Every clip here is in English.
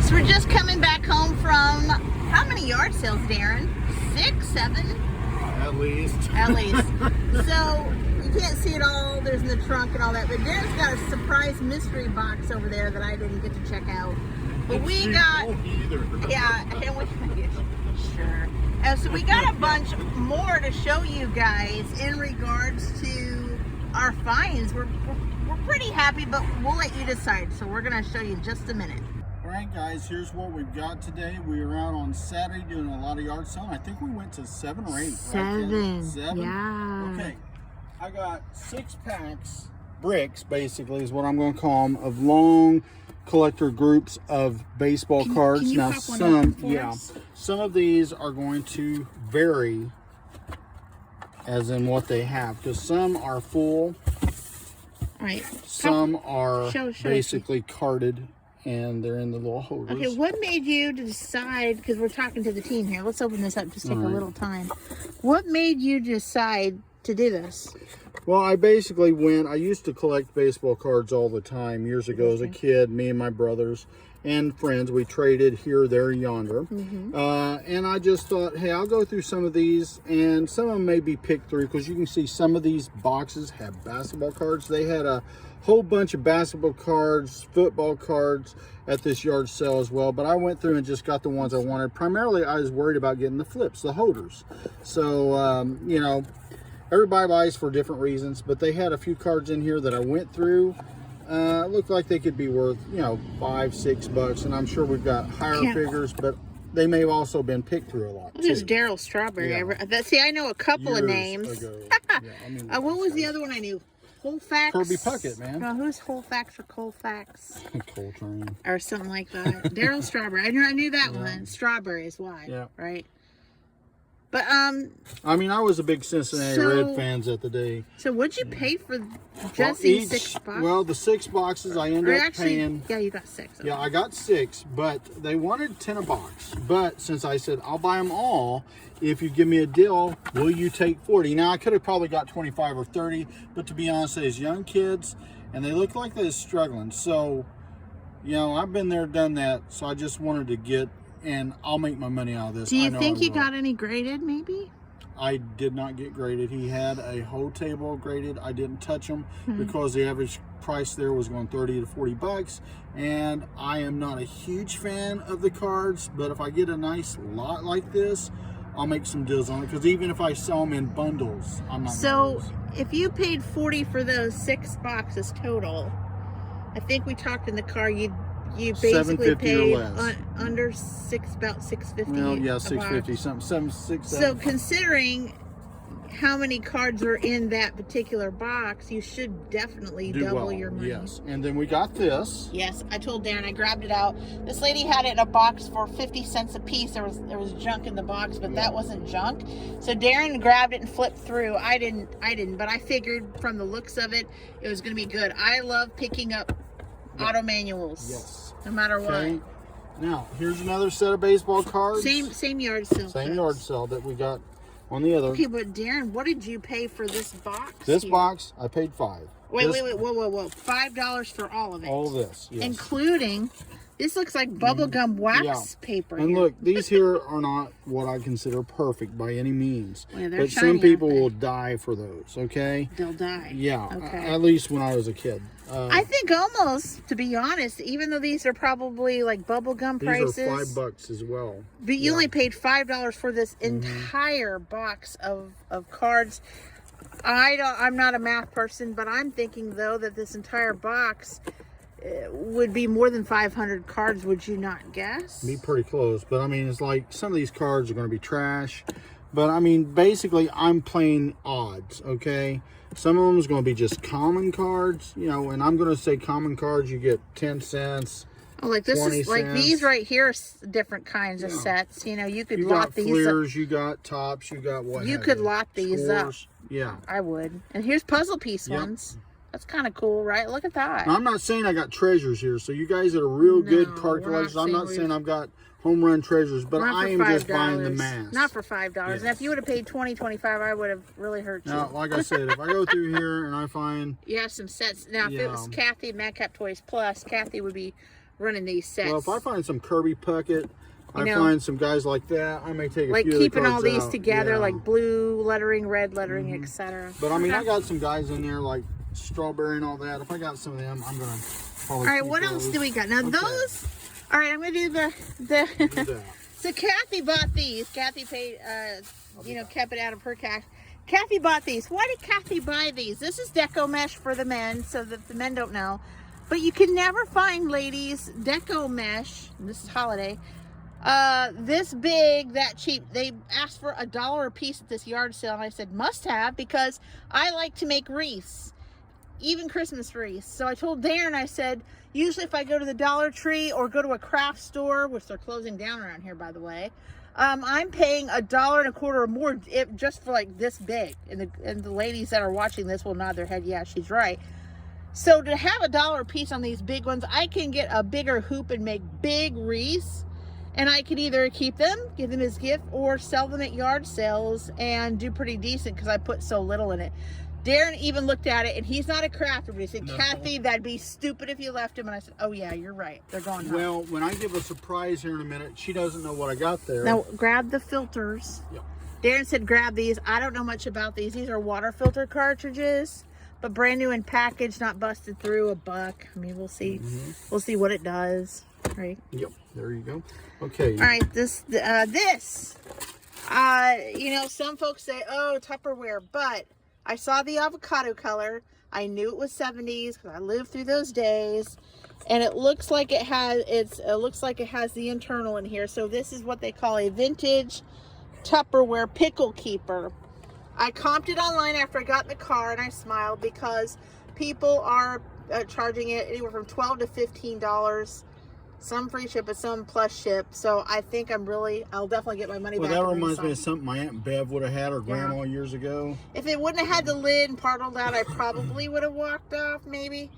guys, we're just coming back home from how many yard sales, Darren? 6, 7? At least. At least. So you can't see it all. There's in the trunk and all that. But Darren's got a surprise mystery box over there that I didn't get to check out. But we got, yeah, and we, sure. And so we got a bunch more to show you guys in regards to our finds. We're pretty happy, but we'll let you decide. So we're gonna show you in just a minute. All right, guys, here's what we've got today. We were out on Saturday doing a lot of yard selling. I think we went to 7 or 8. 7. Right, 7? Yeah. Okay. I got 6 packs, bricks, basically, is what I'm going to call them, of long collector groups of baseball cards. Can you now, pop one open for us? some of these are going to vary, as in what they have, because some are full. All right. Some are show basically carded, and they're in the little holders. Okay, what made you decide, because we're talking to the team here, let's open this up, just take a little time. What made you decide to do this? Well, I basically I used to collect baseball cards all the time years ago as a kid. Me and my brothers and friends, we traded here, there, yonder. And I just thought, hey, I'll go through some of these, and some of them may be picked through, because you can see some of these boxes have basketball cards. They had a whole bunch of basketball cards, football cards at this yard sale as well, but I went through and just got the ones I wanted. Primarily, I was worried about getting the flips, the holders. So, you know, everybody buys for different reasons, but they had a few cards in here that I went through. Looked like they could be worth, you know, $5, $6, and I'm sure we've got higher figures, but they may have also been picked through a lot. There's Daryl Strawberry. Yeah. See, I know a couple of names. Yeah, what was the other one I knew? Colfax? Kirby Puckett, man. No, who's Colfax or Colfax? Coltrane. Or something like that. Daryl Strawberry. I knew that one. Strawberry is why. Yeah. Right? But, I mean, I was a big Cincinnati Red fans at the day. So what'd you pay for just these 6 boxes? Well, the 6 boxes I ended up paying. Yeah, you got 6. Okay. Yeah, I got 6, but they wanted 10 a box. But since I said, I'll buy them all, if you give me a deal, will you take 40? Now, I could have probably got 25 or 30, but to be honest, these young kids, and they look like they're struggling. So, you know, I've been there, done that, so I just wanted to get, and I'll make my money out of this. Do you think you got any graded, maybe? I did not get graded. He had a whole table graded. I didn't touch them because the average price there was going 30 to 40 bucks. And I am not a huge fan of the cards, but if I get a nice lot like this, I'll make some deals on it. Because even if I sell them in bundles, I'm not. So if you paid 40 for those 6 boxes total, I think we talked in the car, you basically paid under about $6.50. Well, yeah, $6.50, something, 7, 6, 7. So considering how many cards are in that particular box, you should definitely double your money. Yes, and then we got this. Yes, I told Darren, I grabbed it out. This lady had it in a box for 50 cents a piece. There was junk in the box, but that wasn't junk. So Darren grabbed it and flipped through. I didn't, but I figured from the looks of it, it was going to be good. I love picking up auto manuals. Yes. No matter what. Now, here's another set of baseball cards. Same yard sale. Same yard sale that we got on the other. Okay, but Darren, what did you pay for this box? This box, I paid $5. Wait, whoa. $5 for all of it. All of this, yes. Including, this looks like bubblegum wax paper. And look, these here are not what I consider perfect by any means. Well, but some people will die for those, okay? They'll die. Yeah, okay. At least when I was a kid. I think almost, to be honest, even though these are probably like bubblegum prices. These are $5 as well. But you only paid $5 for this entire box of cards. I'm not a math person, but I'm thinking though that this entire box would be more than 500 cards, would you not guess? Be pretty close, but I mean, it's like some of these cards are going to be trash. But I mean, basically, I'm playing odds, okay? Some of them is going to be just common cards, you know, and I'm going to say common cards, you get 10 cents. Oh, like this is like these right here are different kinds of sets. You know, you could lot these up. You got flares, you got tops, you got what? You could lot these up. Yeah, I would. And here's puzzle piece ones. That's kind of cool, right? Look at that. Now, I'm not saying I got treasures here, so you guys that are real good card collectors, I'm not saying I've got home run treasures, but I am just buying the mass. Not for $5. Yes. And if you would have paid $20, $25, I would have really hurt you. Now, like I said, if I go through here and I find... You have some sets. Now, if it was Kathy, Madcap Toys Plus, Kathy would be running these sets. Well, if I find some Kirby Puckett, I find some guys like that, I may take a like few of keeping the all cards these out. together, Yeah. like blue lettering, red lettering, etc. But I mean, I got some guys in there like strawberry and all that. If I got some of them, I'm gonna probably. All right, keep what those. else do we got? Now those. All right, I'm gonna do the. Do that. So Kathy bought these. Kathy paid, kept it out of her cash. Kathy bought these. Why did Kathy buy these? This is deco mesh for the men, so that the men don't know. But you can never find, ladies, deco mesh. This is holiday. This big, that cheap. They asked for $1 a piece at this yard sale, and I said must have, because I like to make wreaths, even Christmas wreaths. So I told Darren, I said, usually if I go to the Dollar Tree or go to a craft store, which they're closing down around here, by the way, I'm paying $1.25 or more just for like this big. And the ladies that are watching this will nod their head, yeah, she's right. So to have $1 a piece on these big ones, I can get a bigger hoop and make big wreaths. And I can either keep them, give them as gift, or sell them at yard sales and do pretty decent because I put so little in it. Darren even looked at it, and he's not a crafter, but he said, Kathy, that'd be stupid if you left him. And I said, oh, yeah, you're right. They're going home. Well, when I give a surprise here in a minute, she doesn't know what I got there. Now, grab the filters. Yep. Darren said, grab these. I don't know much about these. These are water filter cartridges, but brand new in package, not busted through, $1. I mean, we'll see. We'll see what it does. Right. Yep. There you go. Okay. All right. Some folks say, oh, Tupperware, but I saw the avocado color. I knew it was 70s because I lived through those days, and it looks like it has the internal in here. So this is what they call a vintage Tupperware pickle keeper. I comped it online after I got in the car, and I smiled because people are charging it anywhere from $12 to $15. Some free ship, but some plus ship. So I think I'll definitely get my money back. Well, that reminds me of something my Aunt Bev would have had, or Grandma years ago. If it wouldn't have had the lid and partled out, I probably would have walked off, maybe.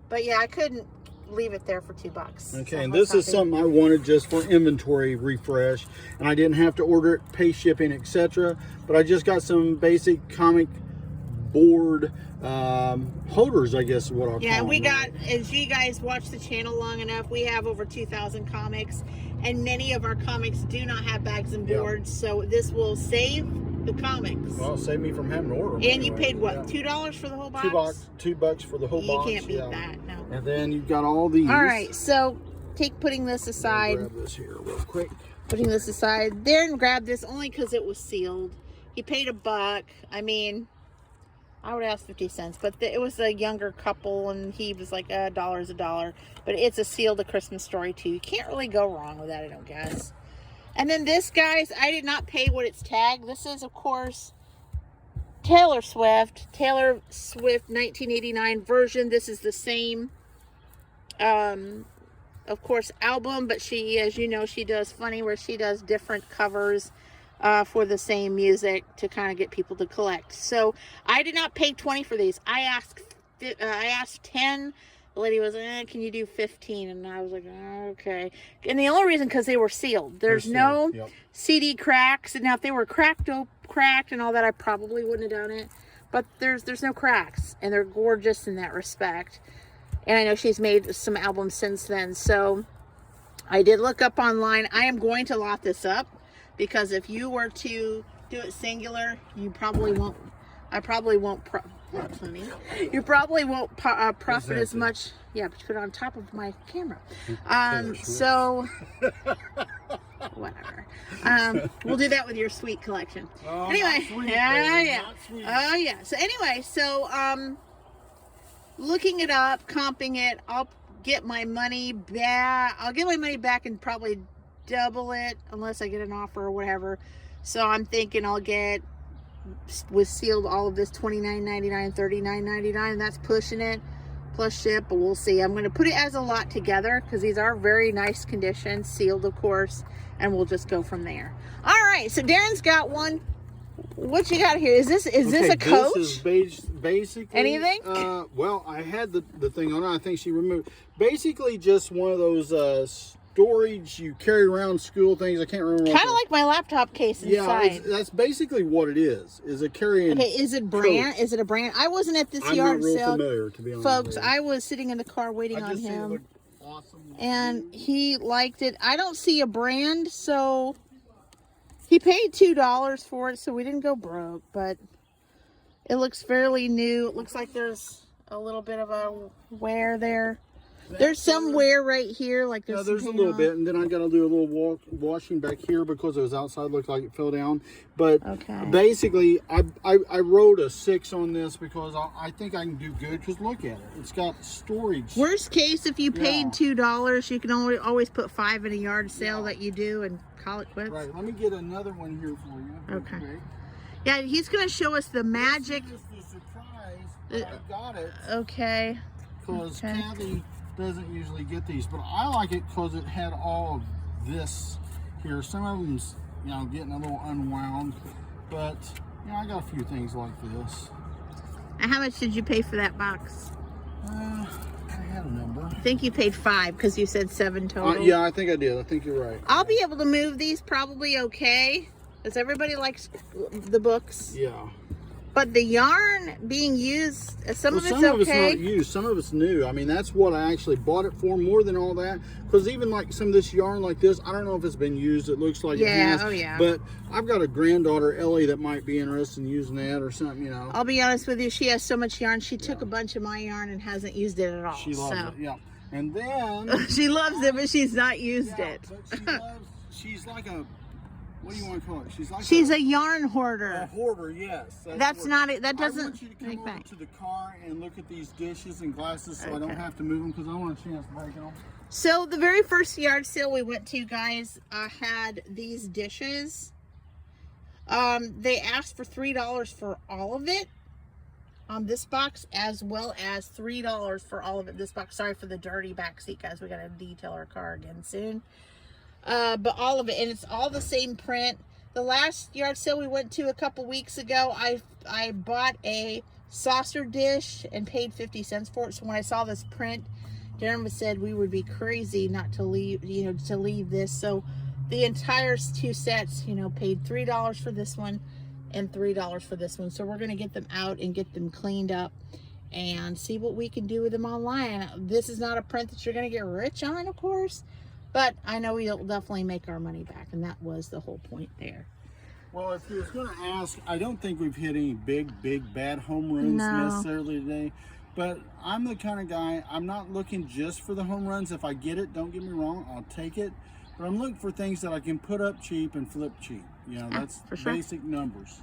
But yeah, I couldn't leave it there for $2. Okay, and this is something I wanted just for inventory refresh, and I didn't have to order it, pay shipping, etc. But I just got some basic comic board holders, I guess is what I'll call them. Yeah, we got, as you guys watch the channel long enough, we have over 2,000 comics, and many of our comics do not have bags and boards, so this will save the comics. Well, save me from having to order them. And you paid what, $2 for the whole box? $2 for the whole box. You can't beat that, no. And then you've got all these. All right, so putting this aside. Grab this here real quick. Putting this aside. Darren grabbed this only because it was sealed. He paid $1. I mean, I would ask 50 cents, but it was a younger couple, and he was like, $1 is $1. But it's a sealed A Christmas Story too. You can't really go wrong with that, I don't guess. And then this, guys, I did not pay what it's tagged. This is, of course, Taylor Swift 1989 version. This is the same, of course, album, but she, as you know, she does funny where she does different covers for the same music to kind of get people to collect. So I did not pay 20 for these. I asked 10. The lady was, can you do 15? And I was like, okay. And the only reason, because they were sealed. There's no CD cracks. And now if they were cracked and all that, I probably wouldn't have done it. But there's no cracks, and they're gorgeous in that respect. And I know she's made some albums since then. So I did look up online. I am going to lot this up, because if you were to do it singular, you probably won't. You probably won't profit as much. Yeah, but you put it on top of my camera. So whatever. We'll do that with your sweet collection. Anyway, yeah. So anyway, looking it up, comping it, I'll get my money back. I'll get my money back and probably double it unless I get an offer or whatever. So I'm thinking I'll get, with sealed, all of this $29.99, $39.99, and that's pushing it, plus ship, but we'll see. I'm going to put it as a lot together because these are very nice condition, sealed of course, and we'll just go from there. All right, so Darren's got one. What you got here? Is this a coach? This is basically anything? Well, I had the thing on. I think she removed. Basically, just one of those storage you carry around school things. I can't remember. Kind of like my laptop case inside. Yeah, that's basically what it is. Is a carrying. Okay, is it brand? Coach. Is it a brand? I wasn't at this yard sale, familiar, to be honest, folks. I was sitting in the car waiting on him. awesome. And he liked it. I don't see a brand, so he paid $2 for it, so we didn't go broke, but it looks fairly new. It looks like there's a little bit of a wear there. There's some wear right here, like there's, there's a little bit, and then I got to do a little washing back here because it was outside, looked like it fell down. But basically, I wrote a 6 on this because I think I can do good. Because look at it, it's got storage. Worst case, if you paid $2, you can always put 5 in a yard sale that you do and call it quits. Right. Let me get another one here for you. Okay. Yeah, he's gonna show us the magic. This is just a surprise. I got it. Okay. Because Kathy doesn't usually get these, but I like it because it had all of this here. Some of them's, you know, getting a little unwound, but you know, I got a few things like this. And how much did you pay for that box? I had a number. I think you paid 5 because you said 7 total. Yeah, I think I did. I think you're right. I'll be able to move these probably okay, because everybody likes the books. Yeah. But the yarn being used, some of it's okay. Some of it's not used, some of it's new. I mean, that's what I actually bought it for more than all that. Because even like some of this yarn like this, I don't know if it's been used. It looks like it has. Oh yeah. But I've got a granddaughter, Ellie, that might be interested in using that or something, you know. I'll be honest with you, she has so much yarn. She took a bunch of my yarn and hasn't used it at all. She loves it, yeah. And then... she loves it, but she's not used it. But she's like a... What do you want to call it? She's a yarn hoarder. A hoarder, yes. That's not it. That doesn't. I want you to come over to the car and look at these dishes and glasses, so I don't have to move them because I want a chance to break them. So the very first yard sale we went to, guys, had these dishes. They asked for $3 for all of it on this box, as well as $3 for all of it. This box. Sorry for the dirty back seat, guys. We got to detail our car again soon. But all of it, and it's all the same print. The last yard sale we went to a couple weeks ago, I bought a saucer dish and paid 50 cents for it. So when I saw this print, Darren said we would be crazy not to leave, to leave this. So the entire 2 sets, paid $3 for this one and $3 for this one. So we're going to get them out and get them cleaned up and see what we can do with them online. This is not a print that you're going to get rich on, of course. But I know we'll definitely make our money back, and that was the whole point there. Well, if you was going to ask, I don't think we've hit any big, bad home runs necessarily today. But I'm the kind of guy, I'm not looking just for the home runs. If I get it, don't get me wrong, I'll take it. But I'm looking for things that I can put up cheap and flip cheap. That's basic numbers.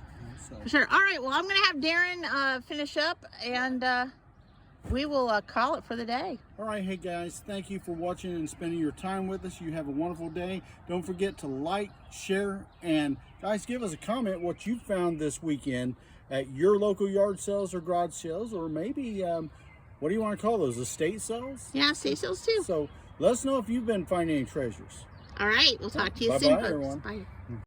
For sure. All right, well, I'm going to have Darren finish up, and... we will call it for the day. All right, hey guys, thank you for watching and spending your time with us. You have a wonderful day. Don't forget to like, share, and guys, give us a comment what you found this weekend at your local yard sales or garage sales, or maybe what do you want to call those, estate sales? Yeah, estate sales too. So let us know if you've been finding any treasures. All right, we'll talk to you soon, folks. Everyone. Bye.